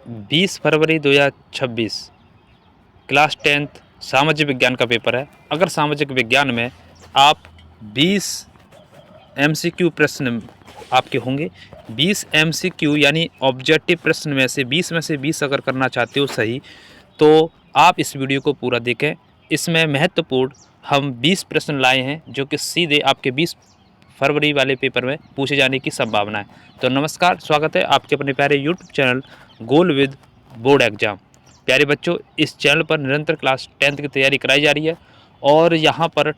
20 फरवरी 2026 class 10th सामाजिक विज्ञान का पेपर है। अगर सामाजिक विज्ञान में आप 20 MCQ प्रश्न आपके होंगे, 20 MCQ यानी ऑब्जेक्टिव प्रश्न में से 20 अगर करना चाहते हो सही, तो आप इस वीडियो को पूरा देखें। इसमें महत्वपूर्ण हम 20 प्रश्न लाए हैं जो कि सीधे आपके 20 फरवरी वाले पेपर में पूछे जाने की संभावना है। तो नमस्कार, स्वागत है आपके अपने प्यारे YouTube channel goal with board exam. प्यारे बच्चों, इस चैनल पर निरंतर क्लास 10th की तैयारी कराई जा रही है और यहाँ पर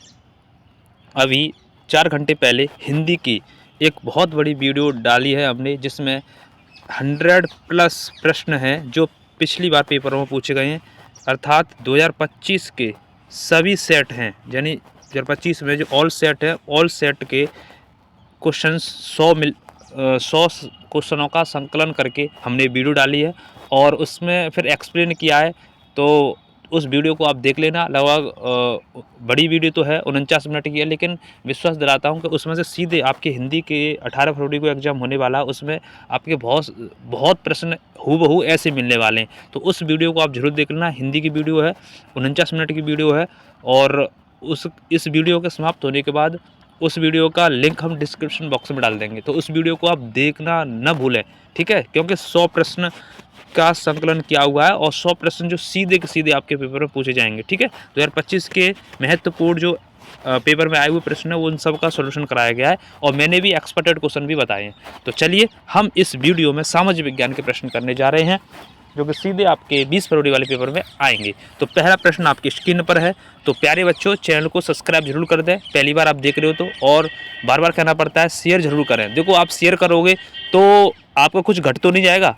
अभी 4 घंटे पहले हिंदी की एक बहुत बड़ी वीडियो डाली है हमने, जिसमें 100+ प्रश्न हैं जो पिछली बार पेपरों में पूछे गए हैं, अर्थात 2025 के सभी सेट हैं। यानी 2025 में जो ऑल सेट है, ऑल सेट के क्वेश्चन 100 क्वेश्चनों का संकलन करके हमने वीडियो डाली है और उसमें फिर एक्सप्लेन किया है। तो उस वीडियो को आप देख लेना। लगभग बड़ी वीडियो तो है, 49 मिनट की है, लेकिन विश्वास दिलाता हूँ कि उसमें से सीधे आपके हिंदी के 18 फरवरी को एग्ज़ाम होने वाला है, उसमें आपके बहुत प्रश्न हूबहू ऐसे मिलने वाले हैं। तो उस वीडियो को आप जरूर देख लेना। हिंदी की वीडियो है, 49 मिनट की वीडियो है और इस वीडियो के समाप्त होने के बाद उस वीडियो का लिंक हम डिस्क्रिप्शन बॉक्स में डाल देंगे, तो उस वीडियो को आप देखना न भूलें, ठीक है। क्योंकि 100 प्रश्न का संकलन किया हुआ है और 100 प्रश्न जो सीधे के सीधे आपके पेपर में पूछे जाएंगे, ठीक है। 2025 के महत्वपूर्ण जो पेपर में आए हुए प्रश्न है उन सब का सॉल्यूशन कराया गया है और मैंने भी एक्सपेक्टेड क्वेश्चन भी बताए हैं। तो चलिए हम इस वीडियो में सामाजिक विज्ञान के प्रश्न करने जा रहे हैं जो कि सीधे आपके 20 फरवरी वाले पेपर में आएंगे। तो पहला प्रश्न आपकी स्क्रीन पर है। तो प्यारे बच्चों, चैनल को सब्सक्राइब जरूर कर दें, पहली बार आप देख रहे हो तो, और बार बार कहना पड़ता है शेयर जरूर करें। देखो, आप शेयर करोगे तो आपका कुछ घट तो नहीं जाएगा,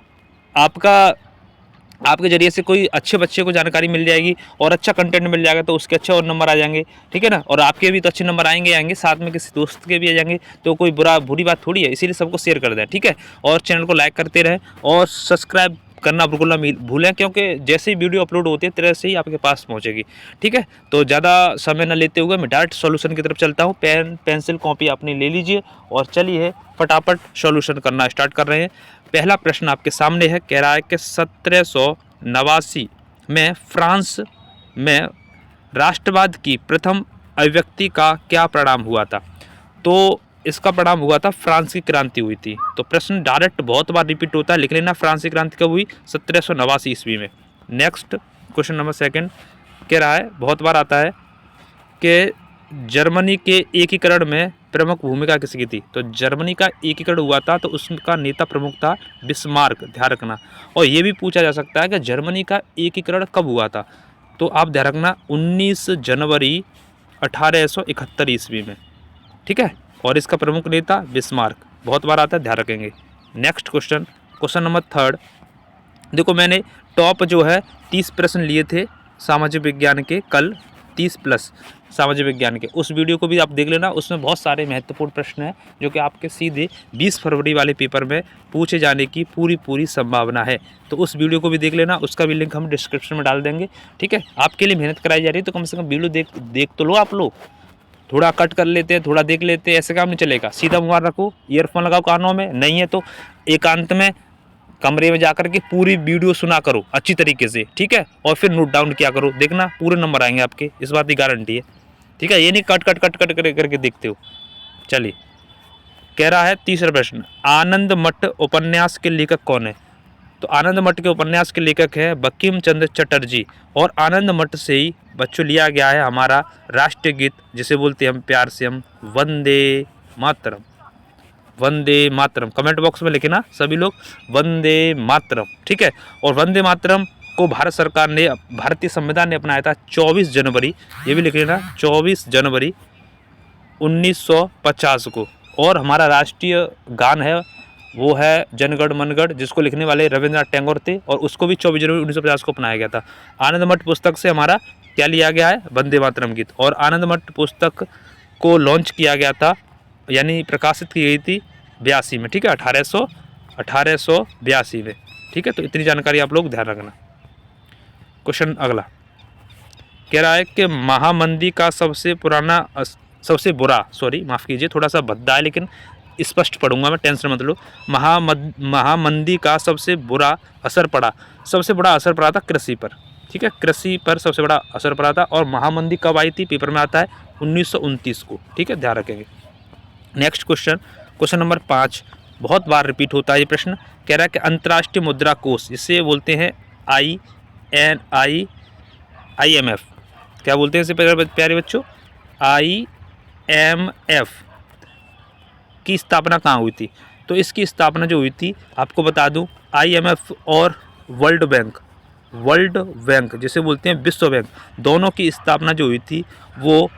आपके जरिए से कोई अच्छे बच्चे को जानकारी मिल जाएगी और अच्छा कंटेंट मिल जाएगा, तो उसके अच्छे और नंबर आ जाएंगे, ठीक है ना। और आपके भी तो अच्छे नंबर आएंगे, साथ में किसी दोस्त के भी आ जाएंगे, तो कोई बुरी बात थोड़ी है। इसीलिए सबको शेयर कर दें, ठीक है। और चैनल को लाइक करते रहें और सब्सक्राइब करना बिल्कुल ना भूलें, क्योंकि जैसे ही वीडियो अपलोड होती है तरह से ही आपके पास पहुंचेगी, ठीक है। तो ज़्यादा समय न लेते हुए मैं डायरेक्ट सॉल्यूशन की तरफ चलता हूं। पेन पेंसिल कॉपी अपनी ले लीजिए और चलिए फटाफट सॉल्यूशन करना स्टार्ट कर रहे हैं। पहला प्रश्न आपके सामने है, कह रहा है कि 1789 में फ्रांस में राष्ट्रवाद की प्रथम अभिव्यक्ति का क्या परिणाम हुआ था? तो इसका परिणाम हुआ था फ्रांस की क्रांति हुई थी। तो प्रश्न डायरेक्ट बहुत बार रिपीट होता है, लिख लेना। फ्रांस की क्रांति कब हुई? 1789 ईस्वी में। नेक्स्ट क्वेश्चन नंबर 2 कह रहा है, बहुत बार आता है कि जर्मनी के एकीकरण में प्रमुख भूमिका किसकी थी? तो जर्मनी का एकीकरण हुआ था तो उसका नेता प्रमुख था बिस्मार्क, ध्यान रखना। और ये भी पूछा जा सकता है कि जर्मनी का एकीकरण कब हुआ था? तो आप ध्यान रखना, 19 जनवरी 1871 ईस्वी में, ठीक है। और इसका प्रमुख नेता बिस्मार्क, बहुत बार आता है, ध्यान रखेंगे। Next question number 3। देखो, मैंने टॉप जो है 30 प्रश्न लिए थे सामाजिक विज्ञान के, कल 30+ सामाजिक विज्ञान के, उस वीडियो को भी आप देख लेना। उसमें बहुत सारे महत्वपूर्ण प्रश्न हैं जो कि आपके सीधे 20 फरवरी वाले पेपर में पूछे जाने की पूरी संभावना है। तो उस वीडियो को भी देख लेना, उसका भी लिंक हम डिस्क्रिप्शन में डाल देंगे, ठीक है। आपके लिए मेहनत कराई जा रही है तो कम से कम वीडियो देख तो लो आप लोग। थोड़ा कट कर लेते हैं, थोड़ा देख लेते हैं, ऐसे काम नहीं चलेगा। सीधा मोबाइल रखो, ईयरफोन लगाओ कानों में, नहीं है तो एकांत में कमरे में जाकर के पूरी वीडियो सुना करो अच्छी तरीके से, ठीक है। और फिर नोट डाउन किया करो, देखना पूरे नंबर आएंगे आपके, इस बात की गारंटी है, ठीक है। ये नहीं कट करके देखते हो। चलिए, कह रहा है तीसरा प्रश्न, आनंद मठ उपन्यास के लेखक कौन है? तो आनंद मठ के उपन्यास के लेखक है बंकिम चंद्र चटर्जी। और आनंद मठ से ही बच्चों लिया गया है हमारा राष्ट्रीय गीत, जिसे बोलते हैं हम प्यार से हम वंदे मातरम। वंदे मातरम कमेंट बॉक्स में लिखना सभी लोग, वंदे मातरम, ठीक है। और वंदे मातरम को भारत सरकार ने, भारतीय संविधान ने अपनाया था 24 जनवरी, ये भी लिख लेना, 24 जनवरी 1950 को। और हमारा राष्ट्रीय गान है वो है जनगण मनगढ़, जिसको लिखने वाले रविंद्रनाथ टैगोर थे और उसको भी 24 जनवरी 1950 को अपनाया गया था। आनंद मठ पुस्तक से हमारा क्या लिया गया है? वंदे मातरम गीत। और आनंद मठ पुस्तक को लॉन्च किया गया था, यानी प्रकाशित की गई थी 82 में, ठीक है, 1882 में, ठीक है। तो इतनी जानकारी आप लोग ध्यान रखना। क्वेश्चन अगला कह रहा है कि महामंदी का सबसे बुरा, सॉरी माफ़ कीजिए, थोड़ा सा भद्दा है लेकिन स्पष्ट पढ़ूंगा मैं, टेंशन मत लो। महामंदी का सबसे बुरा असर पड़ा, सबसे बड़ा असर पड़ा था कृषि पर, ठीक है, कृषि पर सबसे बड़ा असर पड़ा था। और महामंदी कब आई थी, पेपर में आता है 1929 को, ठीक है, ध्यान रखेंगे। नेक्स्ट क्वेश्चन, क्वेश्चन नंबर 5, बहुत बार रिपीट होता है ये प्रश्न। कह रहा है कि अंतर्राष्ट्रीय मुद्रा कोष, इसे बोलते हैं IMF, क्या बोलते हैं इसे प्यारे बच्चों, IMF की स्थापना कहाँ हुई थी? तो इसकी स्थापना जो हुई थी आपको बता दूं, IMF और वर्ल्ड बैंक जिसे बोलते हैं विश्व बैंक, दोनों की स्थापना जो हुई थी वो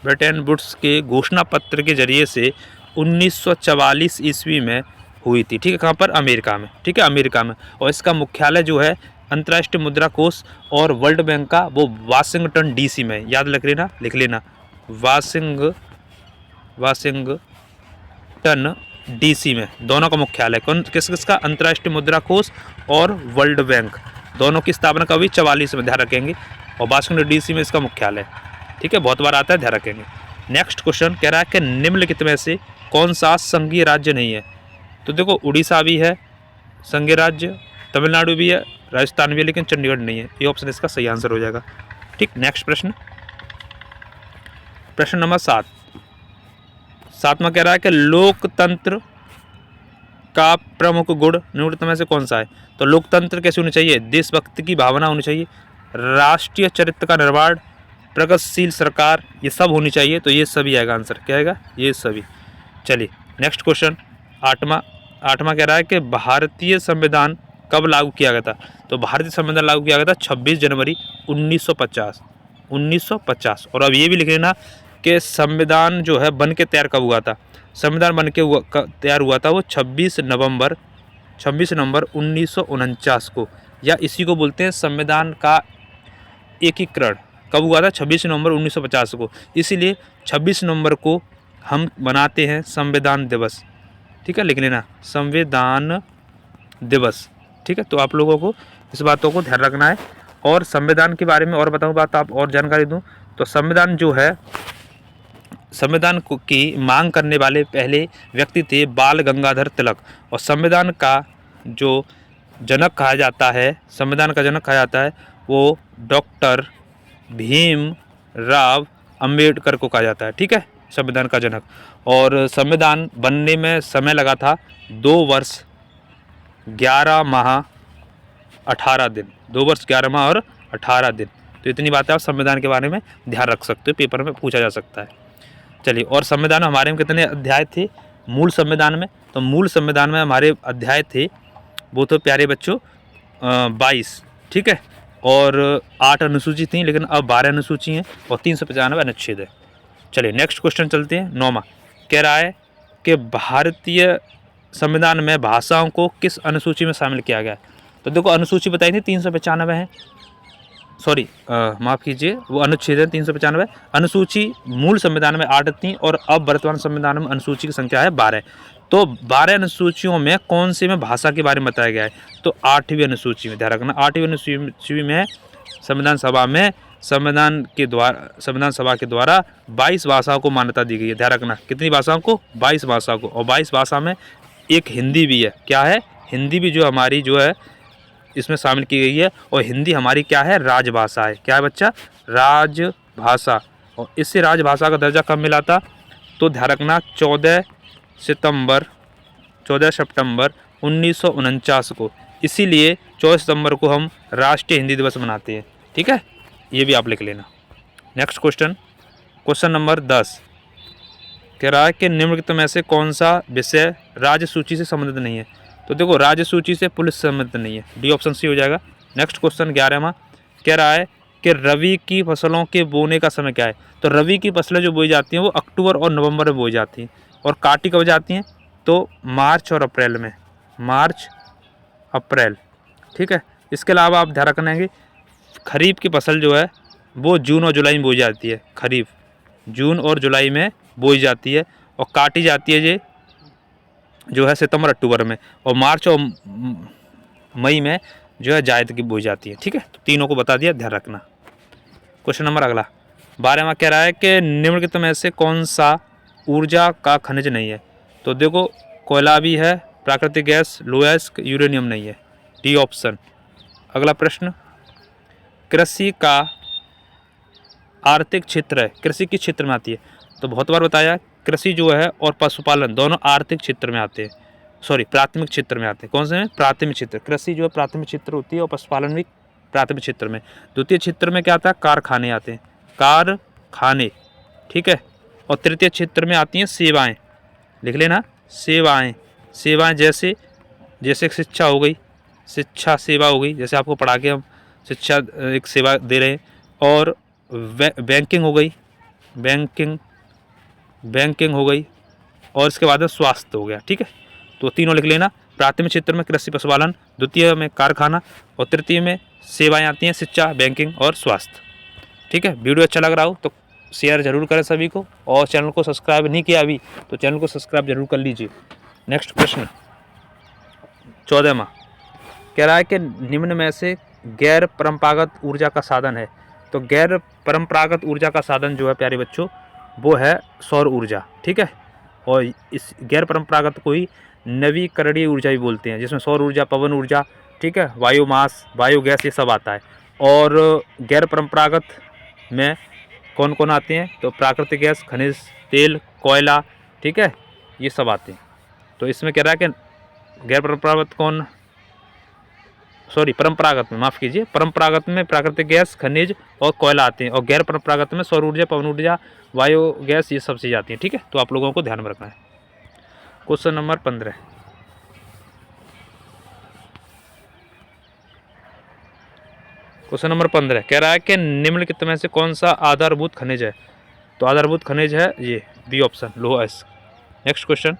ब्रिटेन वुड्स के घोषणा पत्र के जरिए से 1944 ईस्वी में हुई थी, ठीक है, कहाँ पर, अमेरिका में, ठीक है, अमेरिका में। और इसका मुख्यालय जो है अंतर्राष्ट्रीय मुद्रा कोष और वर्ल्ड बैंक का, वो वाशिंगटन DC में, याद लिख लेना वाशिंगटन DC में, दोनों का मुख्यालय किसका, अंतर्राष्ट्रीय मुद्रा कोष और वर्ल्ड बैंक, दोनों की स्थापना कभी 44 में, ध्यान रखेंगे, और वाशिंगटन DC में इसका मुख्यालय, ठीक है, बहुत बार आता है, ध्यान रखेंगे। नेक्स्ट क्वेश्चन कह रहा है कि निम्नलिखित में से कौन सा संघीय राज्य नहीं है? तो देखो उड़ीसा भी है संघीय राज्य, तमिलनाडु भी है, राजस्थान भी है, लेकिन चंडीगढ़ नहीं है। ये ऑप्शन इसका सही आंसर हो जाएगा, ठीक। नेक्स्ट प्रश्न, प्रश्न नंबर 7 में कह रहा है कि लोकतंत्र का प्रमुख गुण निम्नलिखित में से कौन सा है? तो लोकतंत्र कैसे होनी चाहिए? देशभक्ति की भावना होनी चाहिए, राष्ट्रीय चरित्र का निर्माण, प्रगतिशील सरकार, ये सब होनी चाहिए। तो ये सभी आएगा आंसर, क्या आएगा, ये सभी। चलिए नेक्स्ट क्वेश्चन, आठवां कह रहा है कि भारतीय संविधान कब लागू किया गया था? तो भारतीय संविधान लागू किया गया था 26 जनवरी 1950। और अब ये भी लिख लेना कि संविधान जो है बन के तैयार कब हुआ था? संविधान बन के तैयार हुआ था वो 26 नवंबर 1949 को, या इसी को बोलते हैं संविधान का एकीकरण। कब हुआ था? 26 नवंबर 1950 को। इसीलिए 26 नवंबर को हम मनाते हैं संविधान दिवस, ठीक है, लिख लेना संविधान दिवस, ठीक है। तो आप लोगों को इस बातों को ध्यान रखना है। और संविधान के बारे में और बताऊँ बात, आप और जानकारी दूँ तो संविधान जो है, संविधान की मांग करने वाले पहले व्यक्ति थे बाल गंगाधर तिलक। और संविधान का जो जनक कहा जाता है, संविधान का जनक कहा जाता है वो डॉक्टर भीमराव अंबेडकर को कहा जाता है, ठीक है, संविधान का जनक। और संविधान बनने में समय लगा था 2 वर्ष 11 माह 18 दिन, 2 वर्ष 11 माह और 18 दिन। तो इतनी बातें आप संविधान के बारे में ध्यान रख सकते हो, पेपर में पूछा जा सकता है। चलिए, और संविधान हमारे में कितने अध्याय थे मूल संविधान में? तो मूल संविधान में हमारे अध्याय थे वो तो प्यारे बच्चों 22, ठीक है, और 8 अनुसूची थी, लेकिन अब 12 अनुसूची हैं और 395 अनुच्छेद है। चलिए नेक्स्ट क्वेश्चन चलते हैं। 9वां कह रहा है कि भारतीय संविधान में भाषाओं को किस अनुसूची में शामिल किया गया? तो देखो अनुसूची बताई थी 395 है, सॉरी माफ़ कीजिए, वो अनुच्छेद है 395। अनुसूची मूल संविधान में 8 थी और अब वर्तमान संविधान में अनुसूची की संख्या है 12। तो 12 अनुसूचियों में कौन से में भाषा के बारे में बताया गया है? तो 8वीं अनुसूची में, ध्यान रखना 8वीं अनुसूची में संविधान सभा में संविधान सभा के द्वारा 22 भाषाओं को मान्यता दी गई है। ध्यान रखना कितनी भाषाओं को? 22 भाषाओं को। और 22 भाषा में एक हिंदी भी है। क्या है? हिंदी भी जो हमारी जो है इसमें शामिल की गई है। और हिंदी हमारी क्या है? राजभाषा है। क्या है बच्चा? राजभाषा। और इससे राजभाषा का दर्जा कब मिला था? तो ध्यान रखना 14 सितंबर 1949 को। इसीलिए 14 सितंबर को हम राष्ट्रीय हिंदी दिवस मनाते हैं, ठीक है, ये भी आप लिख लेना। नेक्स्ट क्वेश्चन, क्वेश्चन नंबर 10 कह रहा है कि निम्नलिखित में से कौन सा विषय राज्य सूची से संबंधित नहीं है? तो देखो राज्य सूची से पुलिस संबंधित नहीं है, डी ऑप्शन सी हो जाएगा। नेक्स्ट क्वेश्चन 11वां कह रहा है कि रबी की फसलों के बोने का समय क्या है? तो रबी की फसलें जो बोई जाती हैं वो अक्टूबर और नवंबर में बोई जाती हैं। और काटी कब जाती हैं? तो मार्च और अप्रैल में, मार्च अप्रैल, ठीक है। इसके अलावा आप ध्यान रखना है कि खरीफ की फसल जो है वो जून और जुलाई में बोई जाती है। खरीफ जून और जुलाई में बोई जाती है और काटी जाती है ये जो है सितंबर अक्टूबर में। और मार्च और मई में जो है जायद की बोई जाती है। ठीक है, तो तीनों को बता दिया, ध्यान रखना। क्वेश्चन नंबर अगला 12वां कह रहा है कि निम्नलिखित में से कौन सा ऊर्जा का खनिज नहीं है। तो देखो कोयला भी है, प्राकृतिक गैस, लोहेस्क, यूरेनियम नहीं है, डी ऑप्शन। अगला प्रश्न, कृषि का आर्थिक क्षेत्र है, कृषि किस क्षेत्र में आती है। तो बहुत बार बताया, कृषि जो है और पशुपालन दोनों आर्थिक क्षेत्र में आते हैं, सॉरी प्राथमिक क्षेत्र में आते हैं। कौन से में? प्राथमिक क्षेत्र। कृषि जो है प्राथमिक क्षेत्र होती है और पशुपालन भी प्राथमिक क्षेत्र में। द्वितीय क्षेत्र में क्या आता है? कारखाने आते हैं, कारखाने। ठीक है, और तृतीय क्षेत्र में आती हैं सेवाएं, लिख लेना, सेवाएं। सेवाएं जैसे शिक्षा हो गई, शिक्षा सेवा हो गई, जैसे आपको पढ़ा के हम शिक्षा एक सेवा दे रहे हैं। और बैंकिंग हो गई, बैंकिंग हो गई, और इसके बाद में स्वास्थ्य हो गया। ठीक है, तो तीनों लिख लेना। प्राथमिक क्षेत्र में कृषि पशुपालन, द्वितीय में कारखाना, और तृतीय में सेवाएं आती हैं, शिक्षा, बैंकिंग और स्वास्थ्य। ठीक है, वीडियो अच्छा लग रहा हो तो शेयर जरूर करें सभी को, और चैनल को सब्सक्राइब नहीं किया अभी तो चैनल को सब्सक्राइब जरूर कर लीजिए। नेक्स्ट प्रश्न 14वां कह रहा है कि निम्न में से गैर परंपरागत ऊर्जा का साधन है। तो गैर परंपरागत ऊर्जा का साधन जो है प्यारे बच्चों वो है सौर ऊर्जा। ठीक है, और इस गैर परंपरागत को ही नवीकरणीय ऊर्जा भी बोलते हैं, जिसमें सौर ऊर्जा, पवन ऊर्जा, ठीक है, बायोमास, बायोगैस, ये सब आता है। और गैर परंपरागत में कौन कौन आते हैं? तो प्राकृतिक गैस, खनिज तेल, कोयला, ठीक है, ये सब आते हैं। तो इसमें कह रहा है कि गैर परंपरागत कौन, सॉरी परंपरागत में, माफ़ कीजिए, परंपरागत में प्राकृतिक गैस, खनिज और कोयला आते हैं, और गैर परंपरागत में सौर ऊर्जा, पवन ऊर्जा, बायोगैस, ये सब चीज़ आती हैं। ठीक है, तो आप लोगों को ध्यान में रखना है। क्वेश्चन नंबर 15 कह रहा है कि निम्नलिखित में से कौन सा आधारभूत खनिज है। तो आधारभूत खनिज है ये बी ऑप्शन, लोहा। नेक्स्ट क्वेश्चन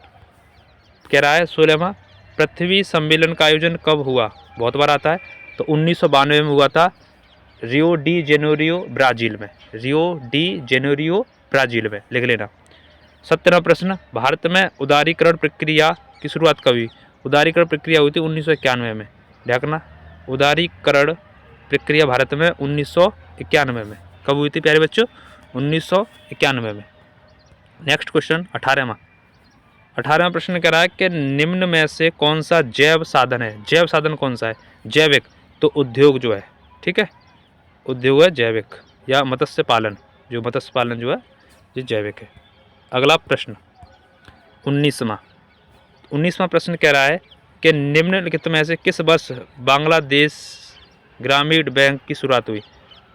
कह रहा है 16वां, पृथ्वी सम्मेलन का आयोजन कब हुआ। बहुत बार आता है, तो 1992 में हुआ था, रियो डी जेनेरियो ब्राज़ील में, रियो डी जेनेरियो ब्राज़ील में, लिख लेना। 17वां प्रश्न, भारत में उदारीकरण प्रक्रिया की शुरुआत कब हुई। उदारीकरण प्रक्रिया हुई थी 1991 में, देखना, उदारीकरण प्रक्रिया भारत में 1991 में कब हुई थी प्यारे बच्चों? 1991 में। नेक्स्ट क्वेश्चन 18वां प्रश्न कह रहा है कि निम्न में से कौन सा जैव साधन है। जैव साधन कौन सा है? जैविक, तो उद्योग जो है, ठीक है, उद्योग है जैविक, या मत्स्य पालन, जो मत्स्य पालन जो है ये जैविक है। अगला प्रश्न 19वां प्रश्न कह रहा है कि निम्नलिखित में से किस वर्ष बांग्लादेश ग्रामीण बैंक की शुरुआत हुई।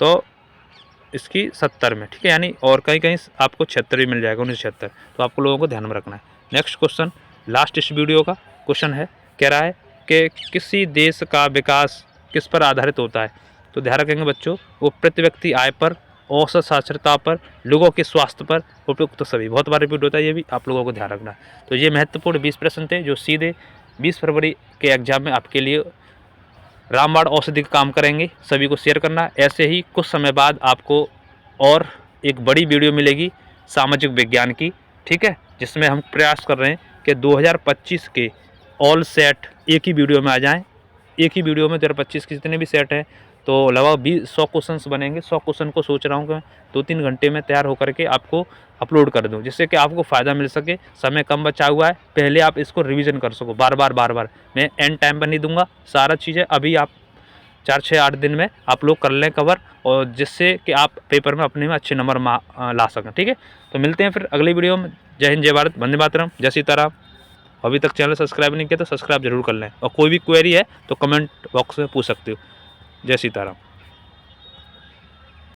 तो इसकी 70 में, ठीक है, यानी और कहीं कहीं आपको 76 भी मिल जाएगा, 1976। तो आपको लोगों को ध्यान में रखना है। नेक्स्ट क्वेश्चन, लास्ट इस वीडियो का क्वेश्चन है, कह रहा है कि किसी देश का विकास किस पर आधारित होता है। तो ध्यान रखेंगे बच्चों, वो प्रति व्यक्ति आय पर, औसत साक्षरता पर, लोगों के स्वास्थ्य पर, उपयुक्त तो सभी। बहुत बार रिपीट होता है, ये भी आप लोगों को ध्यान रखना है। तो ये महत्वपूर्ण 20 प्रश्न थे जो सीधे 20 फरवरी के एग्जाम में आपके लिए रामबाण औषधि का काम करेंगे। सभी को शेयर करना। ऐसे ही कुछ समय बाद आपको और एक बड़ी वीडियो मिलेगी सामाजिक विज्ञान की, ठीक है, जिसमें हम प्रयास कर रहे हैं कि 2025 के ऑल सेट एक ही वीडियो में आ जाएं। एक ही वीडियो में 2025 के जितने भी सेट हैं तो लगभग 100 क्वेश्चन बनेंगे। 100 क्वेश्चन को सोच रहा हूँ कि 2-3 घंटे में तैयार होकर के आपको अपलोड कर दूँ, जिससे कि आपको फ़ायदा मिल सके। समय कम बचा हुआ है, पहले आप इसको रिवीजन कर सको बार बार। मैं एंड टाइम पर नहीं दूंगा सारा चीज़ें, अभी आप 4-6-8 दिन में आप लोग कर लें कवर, और जिससे कि आप पेपर में अपने में अच्छे नंबर ला सकें। ठीक है, तो मिलते हैं फिर अगली वीडियो में। जय हिंद, जय भारत, वंदे मातरम, जय सीताराम। अभी तक चैनल सब्सक्राइब नहीं किया तो सब्सक्राइब जरूर कर लें, और कोई भी क्वेरी है तो कमेंट बॉक्स में पूछ सकते हो। जय सीताराम।